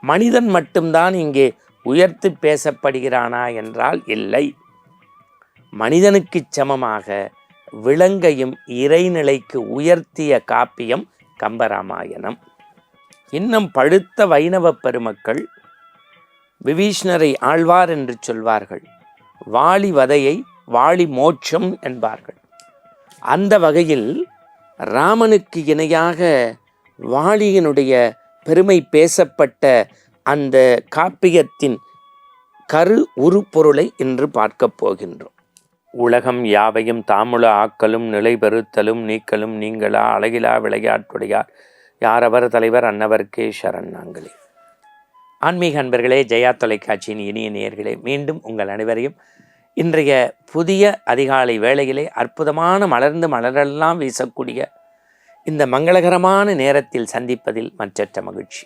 மனிதன் மட்டும்தான் இங்கே உயர்த்து பேசப்படுகிறானா என்றால் இல்லை. மனிதனுக்கு சமமாக விலங்கையும் இறைநிலைக்கு உயர்த்திய காப்பியம் கம்பராமாயணம். இன்னும் பழுத்த வைணவ பெருமக்கள் விபீஷ்ணரை ஆழ்வார் என்று சொல்வார்கள். வாலி வதையை வாலி மோட்சம் என்பார்கள். அந்த வகையில் ராமனுக்கு இணையாக வாலியினுடைய பெருமை பேசப்பட்ட அந்த காப்பியத்தின் உருப்பொருளை இன்று பார்க்க போகின்றோம். உலகம் யாவையும் தாமுல ஆக்கலும் நிலைபெறுத்தலும் நீக்கலும் நீங்களா அழகிலா விளையாட்டுடையார் யாரவர் தலைவர் அன்னவர்க்கே சரண் நாங்களே. ஆன்மீக அன்பர்களே, ஜெயா தொலைக்காட்சியின் இனிய நேயர்களே, மீண்டும் உங்கள் அனைவரையும் இன்றைய புதிய அதிகாலை வேளையிலே அற்புதமான மலர்ந்து மலரெல்லாம் வீசக்கூடிய இந்த மங்களகரமான நேரத்தில் சந்திப்பதில் மற்றற்ற மகிழ்ச்சி.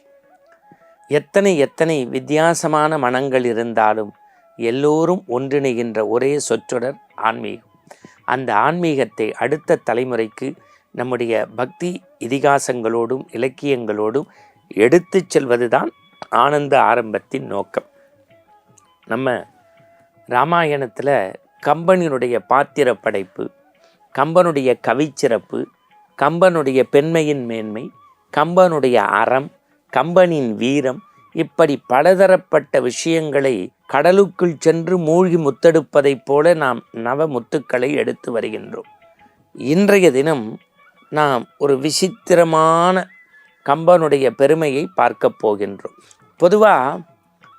எத்தனை வித்தியாசமான மனங்கள் இருந்தாலும் எல்லோரும் ஒன்றிணைகின்ற ஒரே சொற்றொடர் ஆன்மீகம். அந்த ஆன்மீகத்தை அடுத்த தலைமுறைக்கு நம்முடைய பக்தி இதிகாசங்களோடும் இலக்கியங்களோடும் எடுத்து செல்வதுதான் ஆனந்த ஆரம்பத்தின் நோக்கம். நம்ம ராமாயணத்தில் கம்பனினுடைய பாத்திர படைப்பு, கம்பனுடைய கவிச்சிறப்பு, கம்பனுடைய பெண்மையின் மேன்மை, கம்பனுடைய அறம், கம்பனின் வீரம், இப்படி பலதரப்பட்ட விஷயங்களை கடலுக்குள் சென்று மூழ்கி முத்தெடுப்பதைப் போல நாம் நவ முத்துக்களை எடுத்து வருகின்றோம். இன்றைய தினம் நாம் ஒரு விசித்திரமான கம்பனுடைய பெருமையை பார்க்க போகின்றோம். பொதுவாக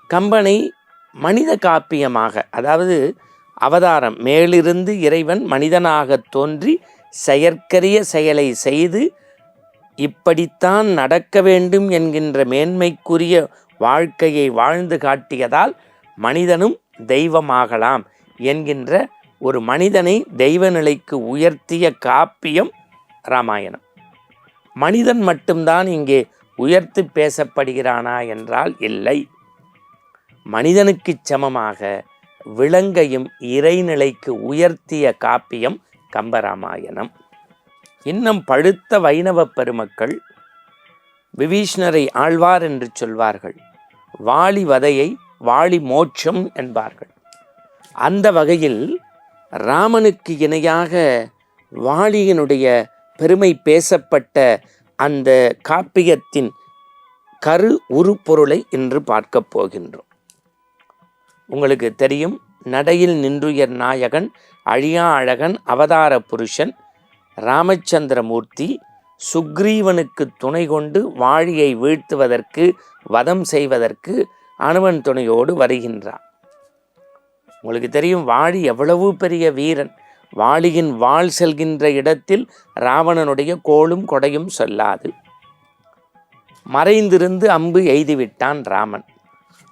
கம்பனை மனித காப்பியமாக, அதாவது அவதாரம், மேலிருந்து இறைவன் மனிதனாக தோன்றி செயற்கரிய செயலை செய்து இப்படித்தான் நடக்க வேண்டும் என்கின்ற மேன்மைக்குரிய வாழ்க்கையை வாழ்ந்து காட்டியதால் மனிதனும் தெய்வமாகலாம் என்கின்ற ஒரு மனிதனை தெய்வ நிலைக்கு உயர்த்திய காப்பியம் ராமாயணம். மனிதன் மட்டும்தான் இங்கே உயர்த்து பேசப்படுகிறானா என்றால் இல்லை. மனிதனுக்கு சமமாக விலங்கையும் இறைநிலைக்கு உயர்த்திய காப்பியம் கம்பராமாயணம். இன்னும் பழுத்த வைணவ பெருமக்கள் விபீஷ்ணரை ஆழ்வார் என்று சொல்வார்கள். வாலி வதையை வாலி மோட்சம் என்பார்கள். அந்த வகையில் ராமனுக்கு இணையாக வாலியினுடைய பெருமை பேசப்பட்ட அந்த காப்பியத்தின் உருப்பொருளை இன்று பார்க்க போகின்றோம். உங்களுக்கு தெரியும், நடையில் நின்றுயர் நாயகன், அழியா அழகன், அவதார புருஷன் ராமச்சந்திரமூர்த்தி சுக்ரீவனுக்கு துணை கொண்டு வாலியை வீழ்த்துவதற்கு, வதம் செய்வதற்கு அனுமன் துணையோடு வருகின்றான். உங்களுக்கு தெரியும், வாலி எவ்வளவு பெரிய வீரன். வாலியின் வாள் செல்கின்ற இடத்தில் ராவணனுடைய கோலும் கொடையும் சொல்லாது. மறைந்திருந்து அம்பு எய்துவிட்டான் ராமன்.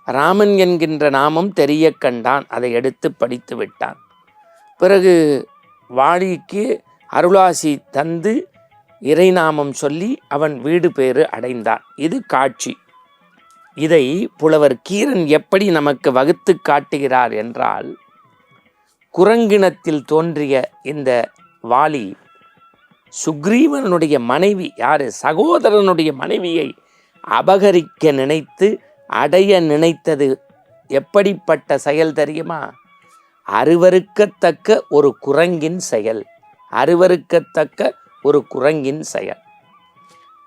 ராமன் என்கின்ற நாமம் தெரிய கண்டான், அதை எடுத்து படித்து விட்டான். பிறகு வாலிக்கு அருளாசி தந்து இறைநாமம் சொல்லி அவன் வீடு பேறு அடைந்தான். இது காட்சி. இதை புலவர் கீரன் எப்படி நமக்கு வகுத்து காட்டுகிறார் என்றால், குரங்கிணத்தில் தோன்றிய இந்த வாலி சுக்ரீவனுடைய மனைவி, யாரு, சகோதரனுடைய மனைவியை அபகரிக்க நினைத்து அடைய நினைத்தது எப்படிப்பட்ட செயல் தெரியுமா? அருவருக்கத்தக்க ஒரு குரங்கின் செயல். அருவருக்கத்தக்க ஒரு குரங்கின் செயல்.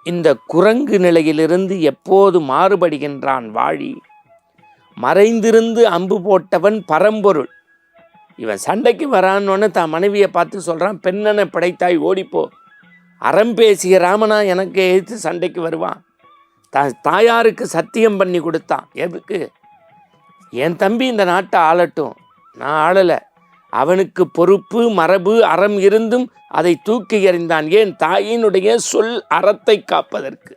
இந்த குரங்கு நிலையிலிருந்து எப்போது மாறுபடுகின்றான் வாலி? மறைந்திருந்து அம்பு போட்டவன் பரம்பொருள். இவன் சண்டைக்கு வரான்னு தான் மனைவியை பார்த்து சொல்கிறான், பெண்ணென படைத்தாய் ஓடிப்போ. அறம் பேசிய ராமனா எனக்கு எதிர்த்து சண்டைக்கு வருவான்? தாயாருக்கு சத்தியம் பண்ணி கொடுத்தான். எதுக்கு? என் தம்பி இந்த நாட்டை ஆளட்டும், நான் ஆளலை. அவனுக்கு பொறுப்பு மரபு அறம் இருந்தும் அதை தூக்கி எறிந்தான். ஏன்? தாயினுடைய சொல் அறத்தை காப்பதற்கு.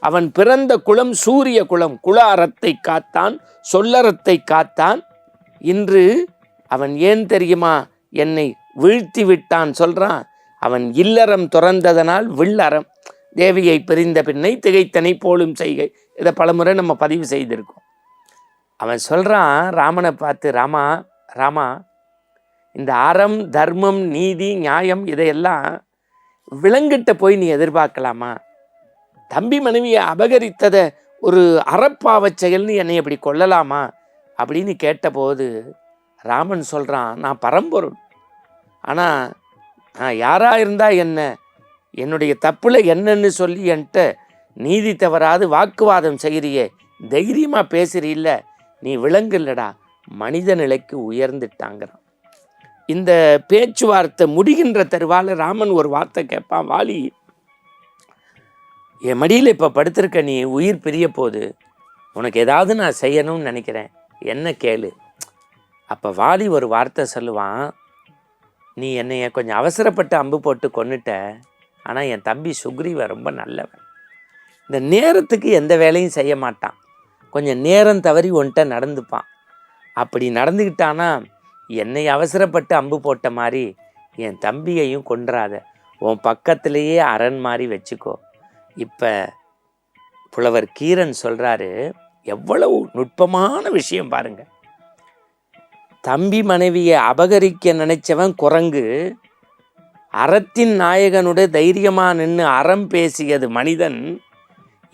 அவன் பிறந்த குலம் சூரிய குலம். குல அறத்தை காத்தான், சொல்லறத்தை காத்தான். இன்று அவன் ஏன் தெரியுமா என்னை வீழ்த்தி விட்டான் சொல்றான்? அவன் இல்லறம் துறந்ததனால் வில்லறம். தேவியை பிரிந்த பின்னை திகைத்தனை போலும் செய்கை. இதை பலமுறை நம்ம பதிவு செய்திருக்கோம். அவன் சொல்றான் ராமனை பார்த்து, ராமா ராமா, இந்த அறம் தர்மம் நீதி நியாயம் இதையெல்லாம் விலங்கிட்ட போய் நீ எதிர்பார்க்கலாமா? தம்பி மனைவியை அபகரித்ததை ஒரு அறப்பாவச் செயல்னு என்னை இப்படி கொல்லலாமா அப்படின்னு கேட்டபோது ராமன் சொல்கிறான், நான் பரம்பொருள், ஆனால் நான் யாராக இருந்தால் என்ன, என்னுடைய தப்புல என்னன்னு சொல்லி என்கிட்ட நீதி தவறாது வாக்குவாதம் செய்கிறியே, தைரியமாக பேசுறீல்ல, நீ விலங்கு இல்லடா, மனித நிலைக்கு உயர்ந்துட்டாங்கிறான். இந்த பேச்சுவார்த்தை முடிகின்ற தருவால ராமன் ஒரு வார்த்தை கேட்பான், வாலி என் மடியில் இப்போ படுத்திருக்க, நீ உயிர் பிரிய போது உனக்கு ஏதாவது நான் செய்யணும்னு நினைக்கிறேன், என்ன கேளு. அப்போ வாலி ஒரு வார்த்தை சொல்லுவான், நீ என்னைய கொஞ்சம் அவசரப்பட்டு அம்பு போட்டு கொன்னுட்ட, ஆனால் என் தம்பி சுக்ரீவன் ரொம்ப நல்லவன், இந்த நேரத்துக்கு எந்த வேலையும் செய்ய மாட்டான், கொஞ்சம் நேரம் தவறி ஒன்ட்ட நடந்துப்பான், அப்படி நடந்துக்கிட்டானா என்னை அவசரப்பட்டு அம்பு போட்ட மாதிரி என் தம்பியையும் கொன்றாத, உன் பக்கத்திலேயே அரண் மாதிரி வச்சுக்கோ. இப்போ புலவர் கீரன் சொல்கிறாரு, எவ்வளவு நுட்பமான விஷயம் பாருங்க. தம்பி மனைவியை அபகரிக்க நினைச்சவன் குரங்கு, அறத்தின் நாயகனுடைய தைரியமாக நின்று அறம் பேசியது மனிதன்,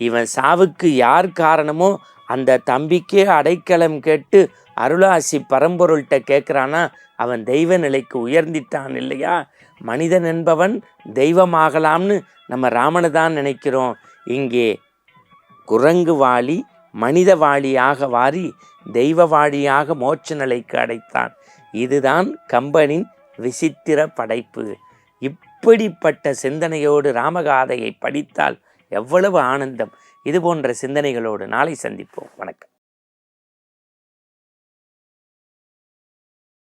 இவன் சாவுக்கு யார் காரணமோ அந்த தம்பிக்கே அடைக்கலம் கேட்டு அருளாசி பரம்பொருள்கிட்ட கேட்குறானா, அவன் தெய்வ நிலைக்கு உயர்ந்திட்டான் இல்லையா. மனிதன் என்பவன் தெய்வமாகலாம்னு நம்ம ராமனை தான் நினைக்கிறோம். இங்கே குரங்கு வாளி மனித வாளியாக வாரி தெய்வ வாளியாக மோட்ச நிலைக்கு அடைத்தான். இதுதான் கம்பனின் விசித்திர படைப்பு. இப்படிப்பட்ட சிந்தனையோடு ராமகாதையை படித்தால் எவ்வளவு ஆனந்தம். இது போன்ற சிந்தனைகளோடு நாளை சந்திப்போம். வணக்கம்.